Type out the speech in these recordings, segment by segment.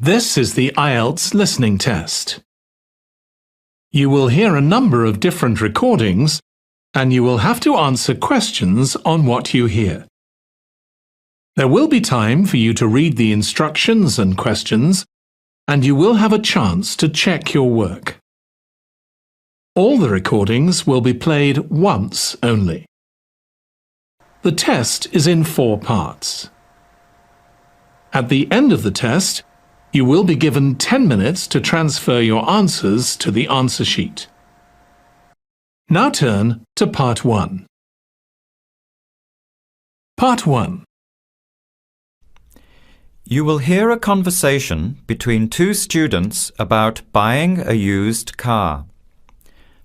This is the IELTS listening test. You will hear a number of different recordings and you will have to answer questions on what you hear. There will be time for you to read the instructions and questions, and you will have a chance to check your work. All the recordings will be played once only. The test is in 4 parts. At the end of the test, you will be given 10 minutes to transfer your answers to the answer sheet. Now turn to Part 1. Part 1. You will hear a conversation between 2 students about buying a used car.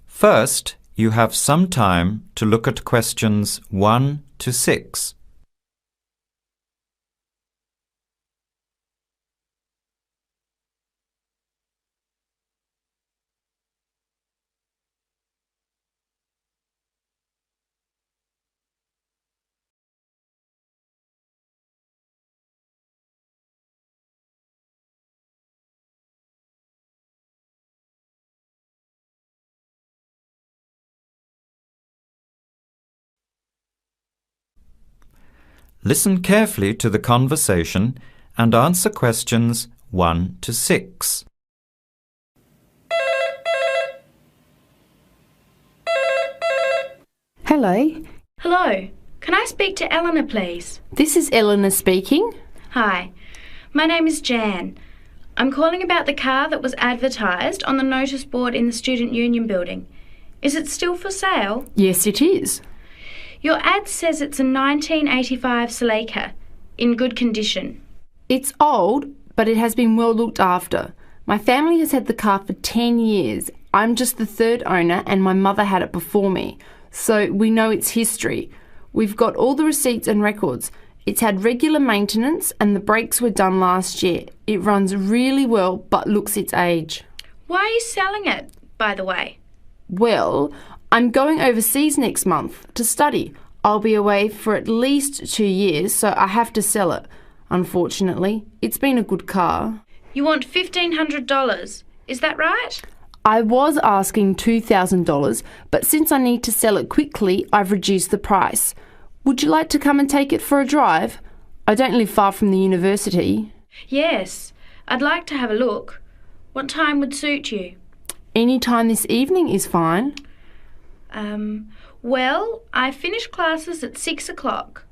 First, you have some time to look at questions 1 to 6. Listen carefully to the conversation and answer questions 1 to 6. Hello, Hello, can I speak to Eleanor, please? this is Eleanor speaking. Hi, my name is Jan. I'm calling about the car that was advertised on the notice board in the Student Union building. Is it still for sale? Yes, it is. Your ad says it's a 1985 Celica, in good condition. It's old, but it has been well looked after. My family has had the car for 10 years. I'm just the 3rd owner and my mother had it before me, so we know its history. We've got all the receipts and records. It's had regular maintenance and the brakes were done last year. It runs really well but looks its age. Why are you selling it, by the way? Well, I'm going overseas next month to study. I'll be away for at least 2 years, so I have to sell it. Unfortunately, it's been a good car. You want $1,500, is that right? I was asking $2,000, but since I need to sell it quickly, I've reduced the price. Would you like to come and take it for a drive? I don't live far from the university. Yes, I'd like to have a look. What time would suit you? Any time this evening is fine. Well, I finish classes at 6 o'clock.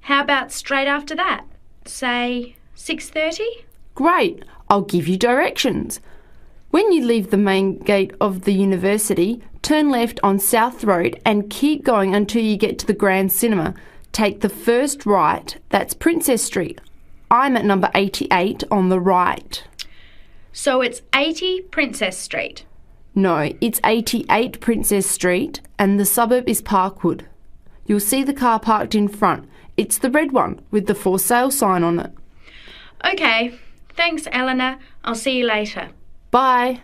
How about straight after that? Say 6:30? Great, I'll give you directions. When you leave the main gate of the university, turn left on South Road and keep going until you get to the Grand Cinema. Take the first right, that's Princess Street. I'm at number 88 on the right. So it's 80 Princess Street. No, it's 88 Princess Street and the suburb is Parkwood. You'll see the car parked in front. It's the red one with the for sale sign on it. Okay, thanks Eleanor. I'll see you later. Bye.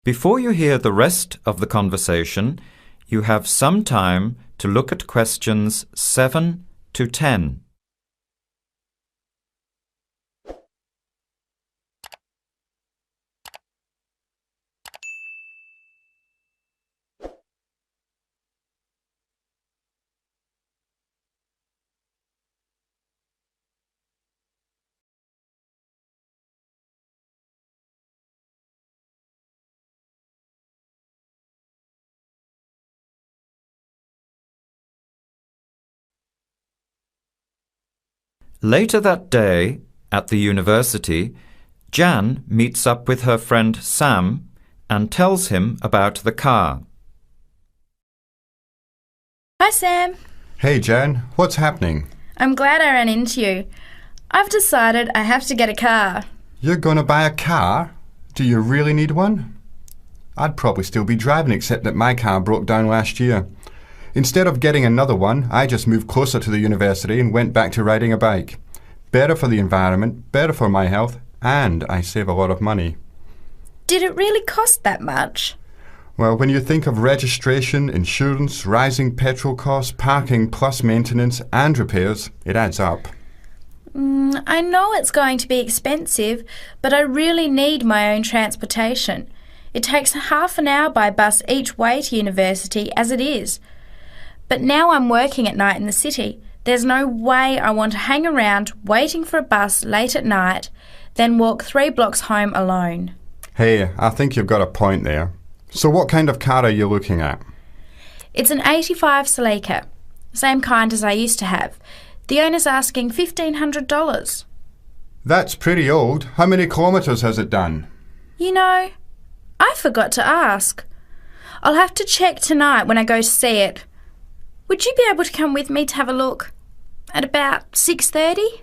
Before you hear the rest of the conversation, you have some time to look at questions 7 to 10. Later that day, at the university, Jan meets up with her friend Sam and tells him about the car. Hi Sam, Hey Jan, what's happening? I'm glad I ran into you. I've decided I have to get a car. You're going to buy a car? Do you really need one? I'd probably still be driving except that my car broke down last year. Instead of getting another one, I just moved closer to the university and went back to riding a bike. Better for the environment, better for my health, and I save a lot of money. Did it really cost that much? Well, when you think of registration, insurance, rising petrol costs, parking plus maintenance and repairs, it adds up. I know it's going to be expensive, but I really need my own transportation. It takes half an hour by bus each way to university as it is. But now I'm working at night in the city. There's no way I want to hang around waiting for a bus late at night, then walk 3 blocks home alone. Hey, I think you've got a point there. So what kind of car are you looking at? It's an 85 Celica, same kind as I used to have. The owner's asking $1,500. That's pretty old. How many kilometres has it done? You know, I forgot to ask. I'll have to check tonight when I go to see it. Would you be able to come with me to have a look? At about 6:30?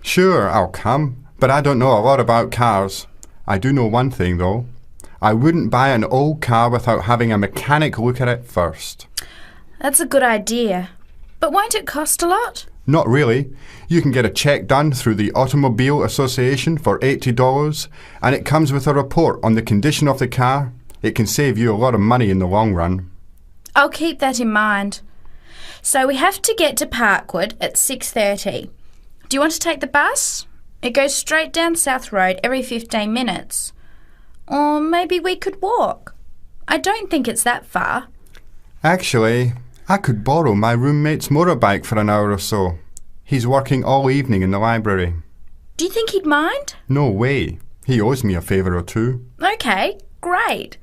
Sure, I'll come, but I don't know a lot about cars. I do know one thing, though. I wouldn't buy an old car without having a mechanic look at it first. That's a good idea. But won't it cost a lot? Not really. You can get a check done through the Automobile Association for $80, and it comes with a report on the condition of the car. It can save you a lot of money in the long run. I'll keep that in mind. So we have to get to Parkwood at 6:30. Do you want to take the bus? It goes straight down South Road every 15 minutes. Or maybe we could walk. I don't think it's that far. Actually, I could borrow my roommate's motorbike for an hour or so. He's working all evening in the library. Do you think he'd mind? No way. He owes me a favour or two. Okay, great.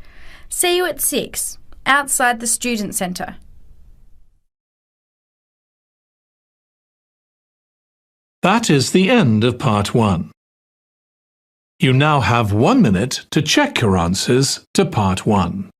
See you at 6, outside the student centre. That is the end of part 1. You now have 1 minute to check your answers to part 1.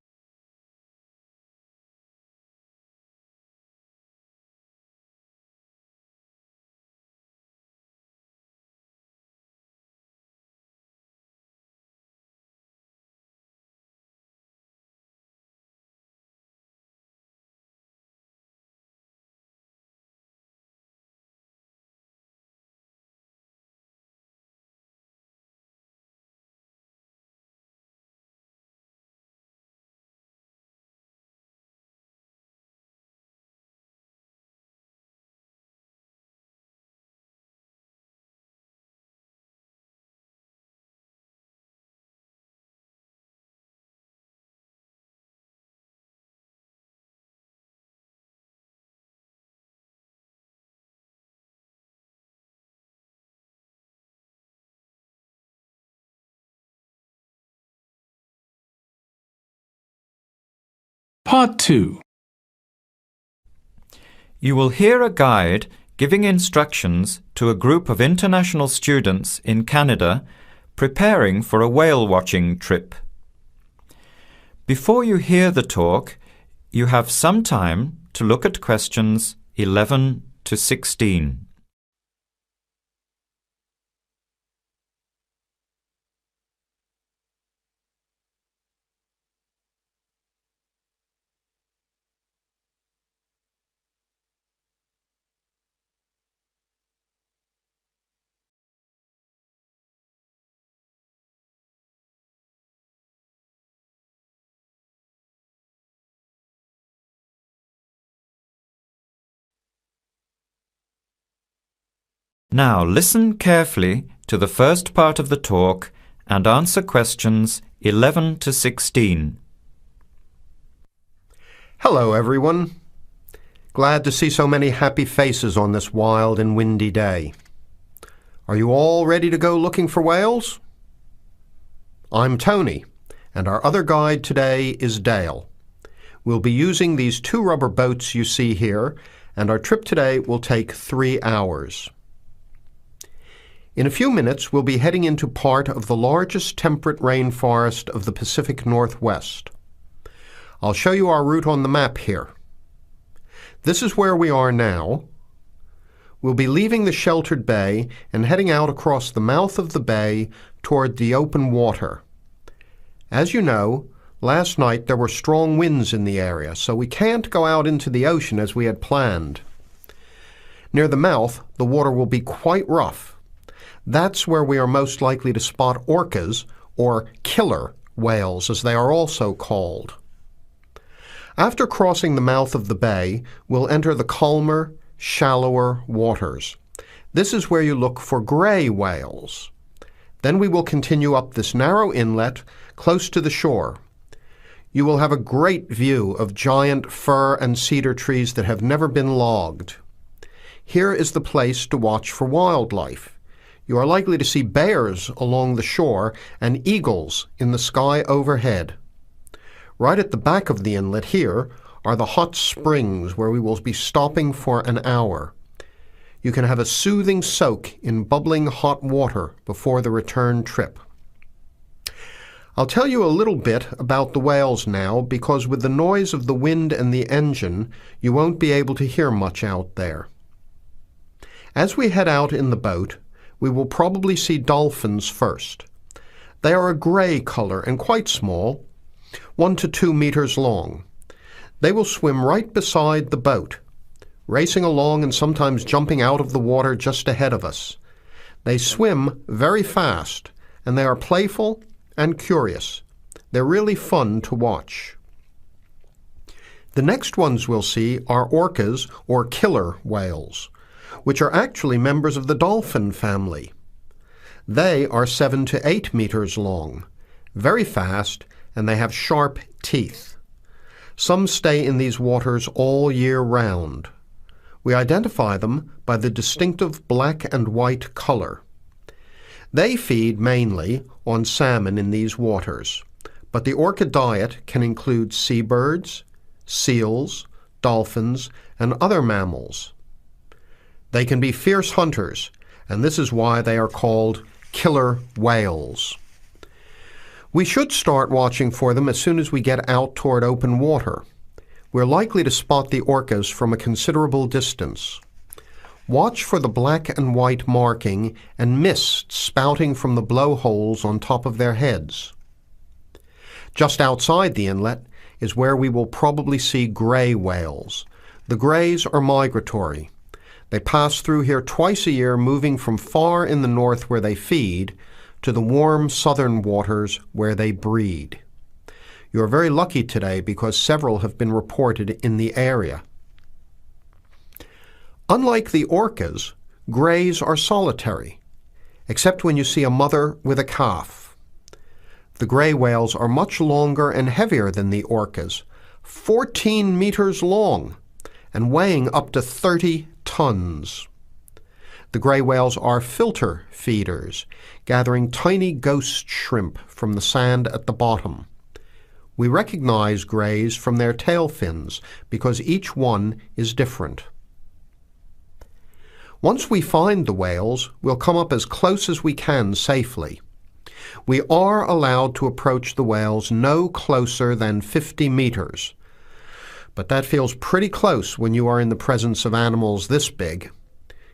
Part 2. You will hear a guide giving instructions to a group of international students in Canada preparing for a whale watching trip. Before you hear the talk, you have some time to look at questions 11 to 16. Now listen carefully to the first part of the talk and answer questions 11 to 16. Hello, everyone. Glad to see so many happy faces on this wild and windy day. Are you all ready to go looking for whales? I'm Tony, and our other guide today is Dale. We'll be using these 2 rubber boats you see here, and our trip today will take 3 hours. In a few minutes, we'll be heading into part of the largest temperate rainforest of the Pacific Northwest. I'll show you our route on the map here. This is where we are now. We'll be leaving the sheltered bay and heading out across the mouth of the bay toward the open water. As you know, last night there were strong winds in the area, so we can't go out into the ocean as we had planned. Near the mouth, the water will be quite rough. That's where we are most likely to spot orcas, or killer whales as they are also called. After crossing the mouth of the bay, we'll enter the calmer, shallower waters. This is where you look for grey whales. Then we will continue up this narrow inlet close to the shore. You will have a great view of giant fir and cedar trees that have never been logged. Here is the place to watch for wildlife. You are likely to see bears along the shore and eagles in the sky overhead. Right at the back of the inlet here are the hot springs where we will be stopping for an hour. You can have a soothing soak in bubbling hot water before the return trip. I'll tell you a little bit about the whales now, because with the noise of the wind and the engine, you won't be able to hear much out there. As we head out in the boat, we will probably see dolphins first. They are a grey color and quite small, 1 to 2 meters long. They will swim right beside the boat, racing along and sometimes jumping out of the water just ahead of us. They swim very fast, and they are playful and curious. They're really fun to watch. The next ones we'll see are orcas, or killer whales, which are actually members of the dolphin family. They are 7 to 8 meters long, very fast, and they have sharp teeth. Some stay in these waters all year round. We identify them by the distinctive black and white color. They feed mainly on salmon in these waters, but the orca diet can include seabirds, seals, dolphins, and other mammals. They can be fierce hunters, and this is why they are called killer whales. We should start watching for them as soon as we get out toward open water. We're likely to spot the orcas from a considerable distance. Watch for the black and white marking and mist spouting from the blowholes on top of their heads. Just outside the inlet is where we will probably see grey whales. The greys are migratory. They pass through here twice a year, moving from far in the north where they feed to the warm southern waters where they breed. You are very lucky today because several have been reported in the area. Unlike the orcas, greys are solitary, except when you see a mother with a calf. The grey whales are much longer and heavier than the orcas, 14 meters long, and weighing up to 30 tons. The grey whales are filter feeders, gathering tiny ghost shrimp from the sand at the bottom. We recognize greys from their tail fins because each one is different. Once we find the whales, we'll come up as close as we can safely. We are allowed to approach the whales no closer than 50 meters, but that feels pretty close when you are in the presence of animals this big.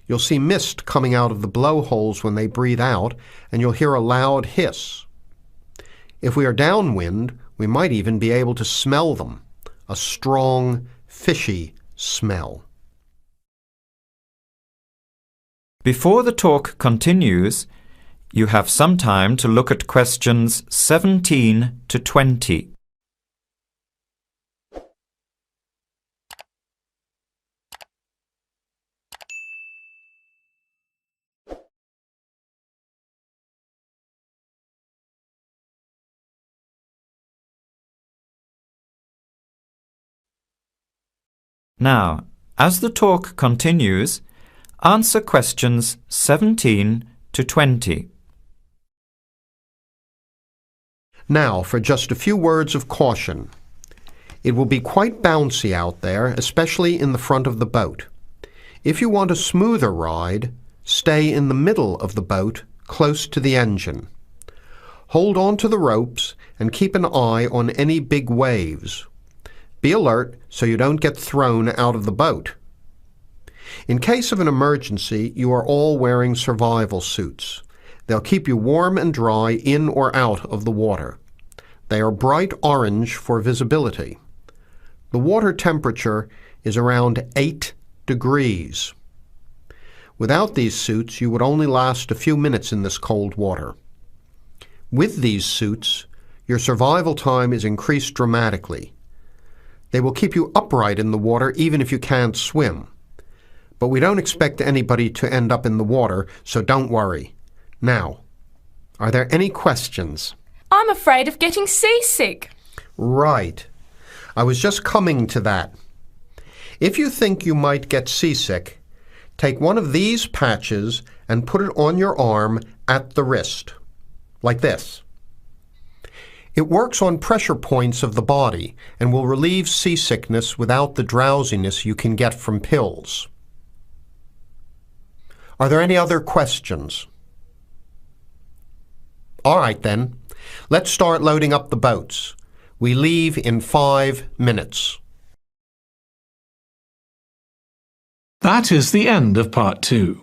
You'll see mist coming out of the blowholes when they breathe out, and you'll hear a loud hiss. If we are downwind, we might even be able to smell them, a strong, fishy smell. Before the talk continues, you have some time to look at questions 17 to 20. Now, as the talk continues, answer questions 17 to 20. Now, for just a few words of caution. It will be quite bouncy out there, especially in the front of the boat. If you want a smoother ride, stay in the middle of the boat, close to the engine. Hold on to the ropes and keep an eye on any big waves. Be alert so you don't get thrown out of the boat. In case of an emergency, you are all wearing survival suits. They'll keep you warm and dry in or out of the water. They are bright orange for visibility. The water temperature is around 8 degrees. Without these suits, you would only last a few minutes in this cold water. With these suits, your survival time is increased dramatically. They will keep you upright in the water even if you can't swim. but we don't expect anybody to end up in the water, so don't worry. Now, are there any questions? I'm afraid of getting seasick. Right. I was just coming to that. If you think you might get seasick, take one of these patches and put it on your arm at the wrist, like this. It works on pressure points of the body and will relieve seasickness without the drowsiness you can get from pills. Are there any other questions? All right then, let's start loading up the boats. We leave in 5 minutes. That is the end of part 2.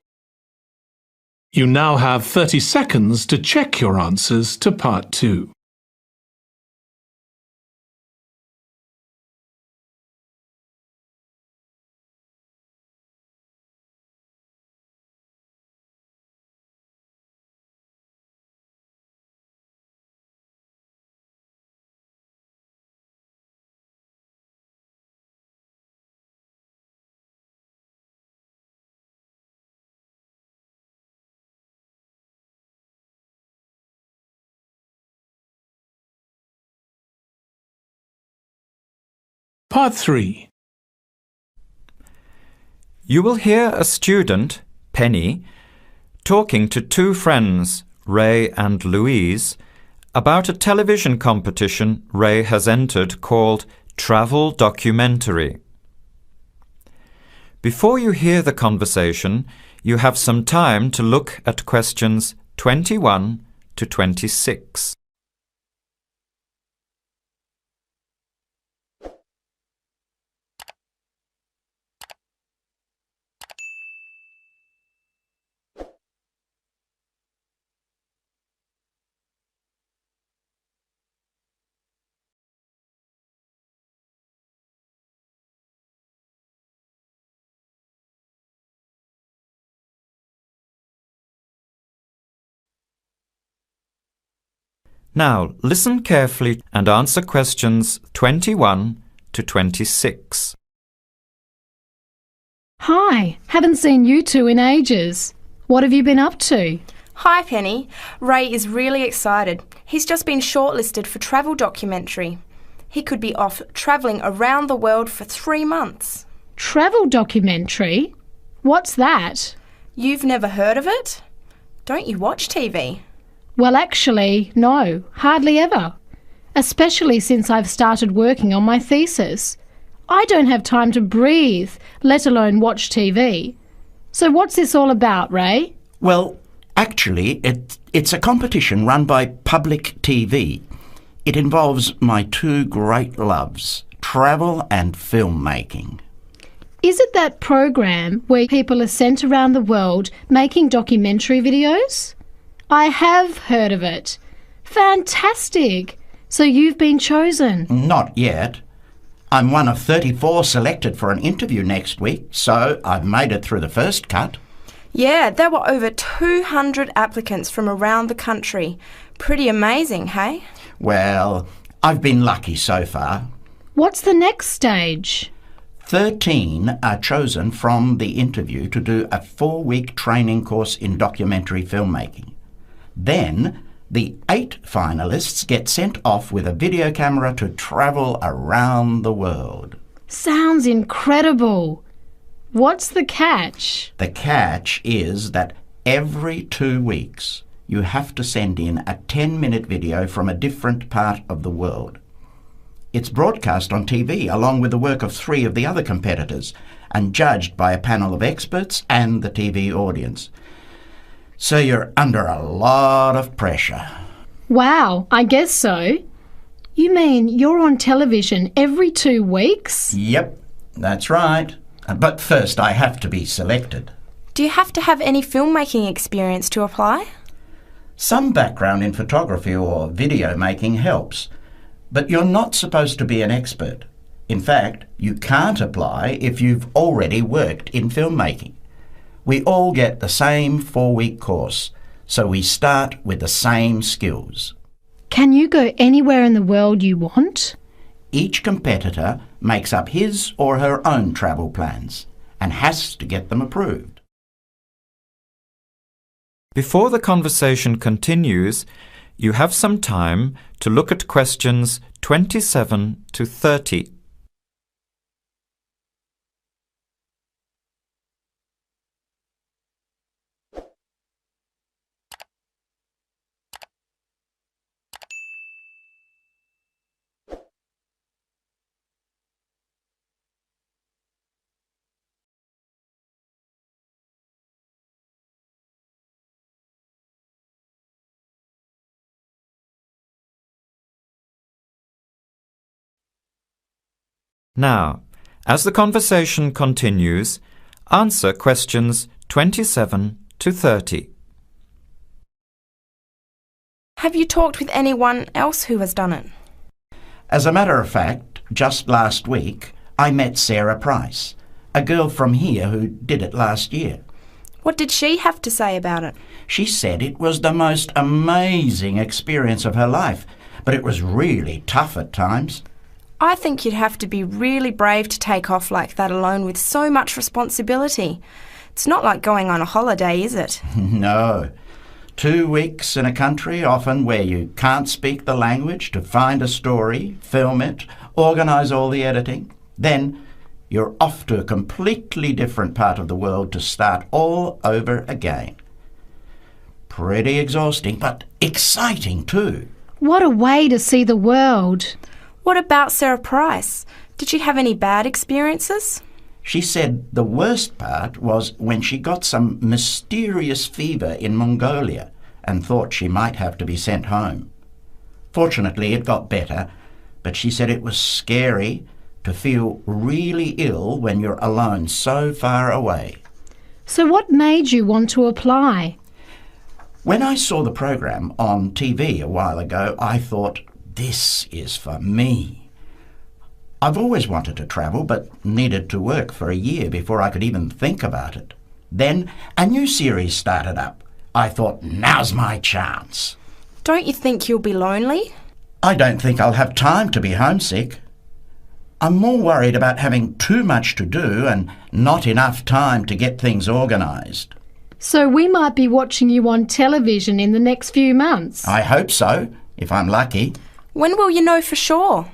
You now have 30 seconds to check your answers to part 2. Part 3. You will hear a student, Penny, talking to two friends, Ray and Louise, about a television competition Ray has entered called Travel Documentary. Before you hear the conversation, you have some time to look at questions 21 to 26. Now, listen carefully and answer questions 21 to 26. Hi, haven't seen you two in ages. What have you been up to? Hi, Penny. Ray is really excited. He's just been shortlisted for Travel Documentary. He could be off travelling around the world for 3 months. Travel documentary? What's that? You've never heard of it? Don't you watch TV? Well, actually, no, hardly ever. Especially since I've started working on my thesis. I don't have time to breathe, let alone watch TV. So what's this all about, Ray? Well, actually, it's a competition run by public TV. It involves my two great loves, travel and filmmaking. Is it that program where people are sent around the world making documentary videos? I have heard of it. Fantastic! So you've been chosen? Not yet. I'm one of 34 selected for an interview next week, so I've made it through the first cut. Yeah, there were over 200 applicants from around the country. Pretty amazing, hey? Well, I've been lucky so far. What's the next stage? 13 are chosen from the interview to do a 4-week training course in documentary filmmaking. Then, the 8 finalists get sent off with a video camera to travel around the world. Sounds incredible. What's the catch? The catch is that every 2 weeks you have to send in a 10-minute video from a different part of the world. It's broadcast on TV along with the work of 3 of the other competitors and judged by a panel of experts and the TV audience. So you're under a lot of pressure. Wow, I guess so. You mean you're on television every 2 weeks? Yep, that's right. But first I have to be selected. Do you have to have any filmmaking experience to apply? Some background in photography or video making helps, but you're not supposed to be an expert. In fact, you can't apply if you've already worked in filmmaking. We all get the same 4-week course, so we start with the same skills. Can you go anywhere in the world you want? Each competitor makes up his or her own travel plans, and has to get them approved. Before the conversation continues, you have some time to look at questions 27 to 30. Now, as the conversation continues, answer questions 27 to 30. Have you talked with anyone else who has done it? As a matter of fact, just last week, I met Sarah Price, a girl from here who did it last year. What did she have to say about it? She said it was the most amazing experience of her life, but it was really tough at times. I think you'd have to be really brave to take off like that alone with so much responsibility. It's not like going on a holiday, is it? No. 2 weeks in a country, often where you can't speak the language, to find a story, film it, organise all the editing. Then you're off to a completely different part of the world to start all over again. Pretty exhausting, but exciting too. What a way to see the world. What about Sarah Price? Did she have any bad experiences? She said the worst part was when she got some mysterious fever in Mongolia and thought she might have to be sent home. Fortunately, it got better, but she said it was scary to feel really ill when you're alone so far away. So what made you want to apply? When I saw the program on TV a while ago, I thought, this is for me. I've always wanted to travel, but needed to work for a year before I could even think about it. Then a new series started up. I thought, now's my chance. Don't you think you'll be lonely? I don't think I'll have time to be homesick. I'm more worried about having too much to do and not enough time to get things organised. So we might be watching you on television in the next few months. I hope so, if I'm lucky. When will you know for sure?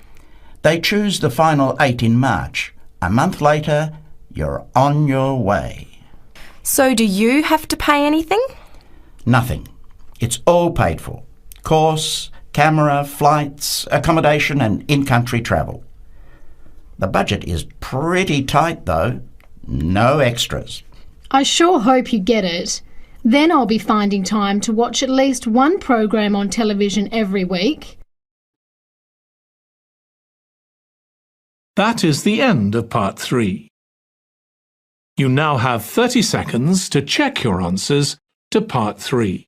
They choose the final 8 in March. A month later, you're on your way. So do you have to pay anything? Nothing. It's all paid for. Course, camera, flights, accommodation and in-country travel. The budget is pretty tight though. No extras. I sure hope you get it. Then I'll be finding time to watch at least one program on television every week. That is the end of part 3. You now have 30 seconds to check your answers to part 3.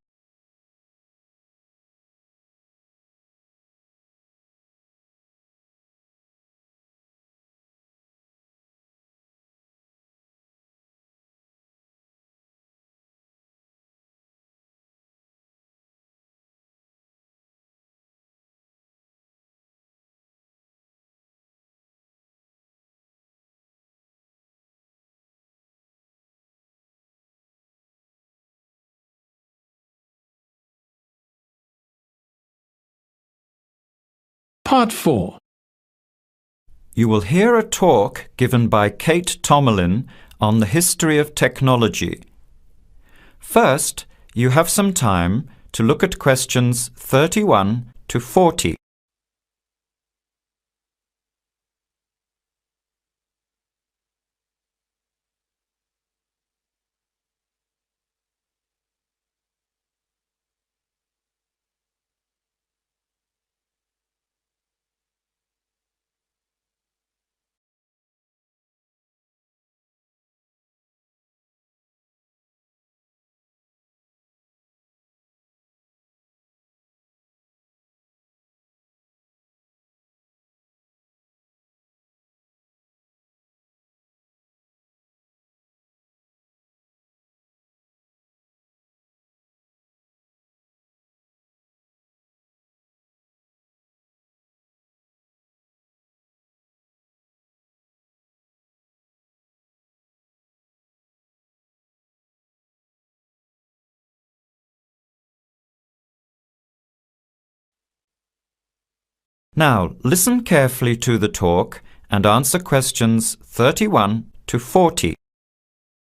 Part 4. You will hear a talk given by Kate Tomalin on the history of technology. First, you have some time to look at questions 31 to 40. Now, listen carefully to the talk and answer questions 31 to 40.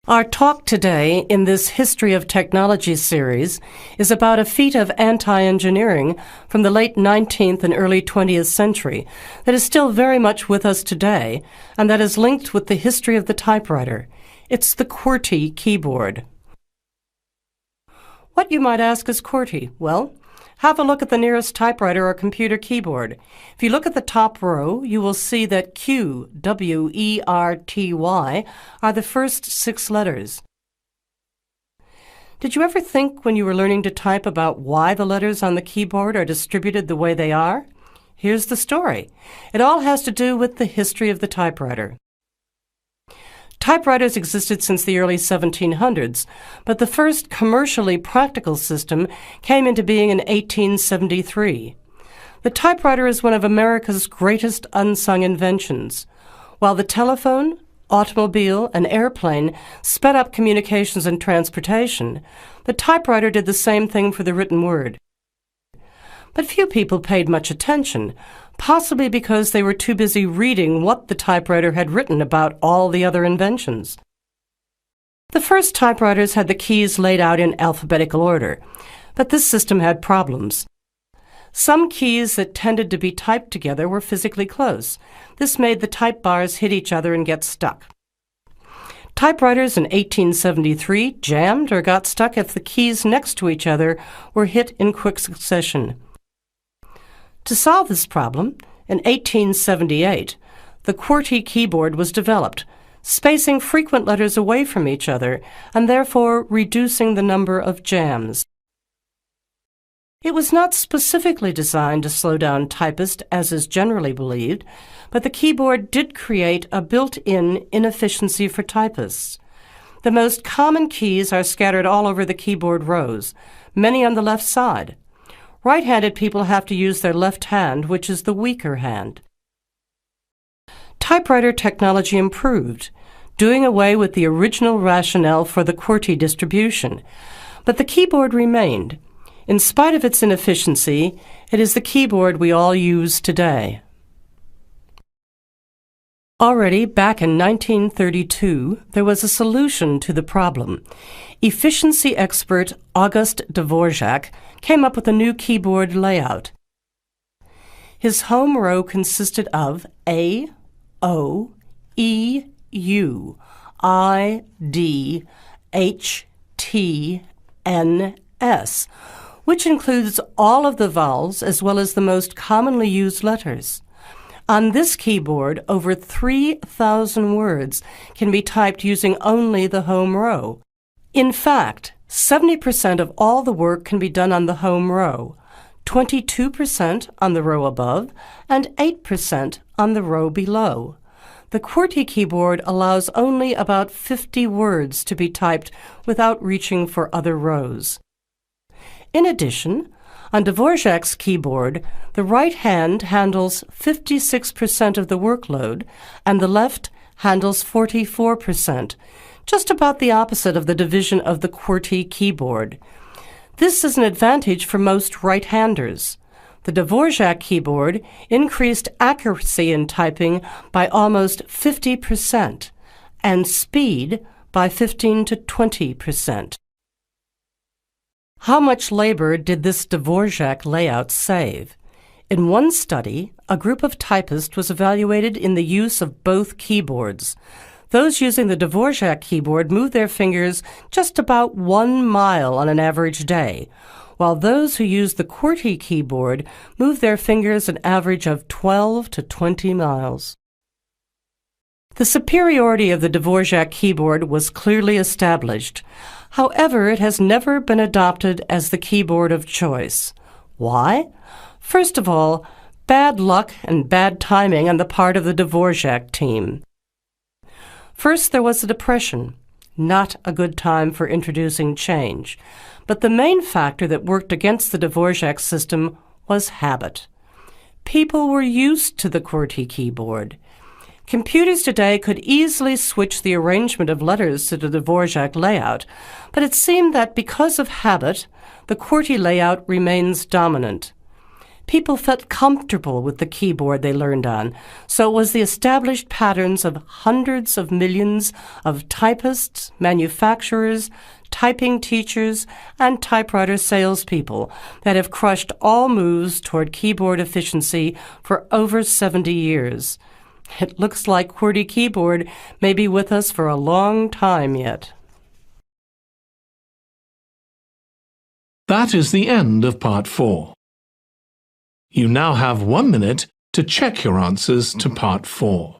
Our talk today in this History of Technology series is about a feat of anti-engineering from the late 19th and early 20th century that is still very much with us today and that is linked with the history of the typewriter. It's the QWERTY keyboard. What, you might ask, is QWERTY? Well, have a look at the nearest typewriter or computer keyboard. If you look at the top row, you will see that Q, W-E-R-T-Y, are the first 6 letters. Did you ever think when you were learning to type about why the letters on the keyboard are distributed the way they are? Here's the story. It all has to do with the history of the typewriter. Typewriters existed since the early 1700s, but the first commercially practical system came into being in 1873. The typewriter is one of America's greatest unsung inventions. While the telephone, automobile, and airplane sped up communications and transportation, the typewriter did the same thing for the written word. But few people paid much attention, possibly because they were too busy reading what the typewriter had written about all the other inventions. The first typewriters had the keys laid out in alphabetical order, but this system had problems. Some keys that tended to be typed together were physically close. This made the type bars hit each other and get stuck. Typewriters in 1873 jammed or got stuck if the keys next to each other were hit in quick succession. To solve this problem, in 1878, the QWERTY keyboard was developed, spacing frequent letters away from each other and therefore reducing the number of jams. It was not specifically designed to slow down typists, as is generally believed, but the keyboard did create a built-in inefficiency for typists. The most common keys are scattered all over the keyboard rows, many on the left side. Right-handed people have to use their left hand, which is the weaker hand. Typewriter technology improved, doing away with the original rationale for the QWERTY distribution, but the keyboard remained. In spite of its inefficiency, it is the keyboard we all use today. Already back in 1932, there was a solution to the problem. Efficiency expert August Dvorak came up with a new keyboard layout. His home row consisted of A, O, E, U, I, D, H, T, N, S, which includes all of the vowels as well as the most commonly used letters. On this keyboard, over 3,000 words can be typed using only the home row. In fact, 70% of all the work can be done on the home row, 22% on the row above, and 8% on the row below. The QWERTY keyboard allows only about 50 words to be typed without reaching for other rows. In addition, on Dvorak's keyboard, the right hand handles 56% of the workload and the left handles 44%, just about the opposite of the division of the QWERTY keyboard. This is an advantage for most right-handers. The Dvorak keyboard increased accuracy in typing by almost 50% and speed by 15 to 20%. How much labor did this Dvorak layout save? In one study, a group of typists was evaluated in the use of both keyboards. Those using the Dvorak keyboard moved their fingers just about 1 mile on an average day, while those who used the QWERTY keyboard moved their fingers an average of 12 to 20 miles. The superiority of the Dvorak keyboard was clearly established. However, it has never been adopted as the keyboard of choice. Why? First of all, bad luck and bad timing on the part of the Dvorak team. First, there was the Depression, not a good time for introducing change. But the main factor that worked against the Dvorak system was habit. People were used to the QWERTY keyboard. Computers today could easily switch the arrangement of letters to the Dvorak layout, but it seemed that because of habit, the QWERTY layout remains dominant. People felt comfortable with the keyboard they learned on, so it was the established patterns of hundreds of millions of typists, manufacturers, typing teachers, and typewriter salespeople that have crushed all moves toward keyboard efficiency for over 70 years. It looks like QWERTY keyboard may be with us for a long time yet. That is the end of Part 4. You now have 1 minute to check your answers to Part 4.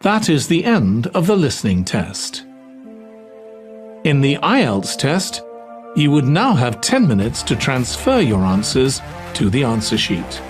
That is the end of the listening test. In the IELTS test, you would now have 10 minutes to transfer your answers to the answer sheet.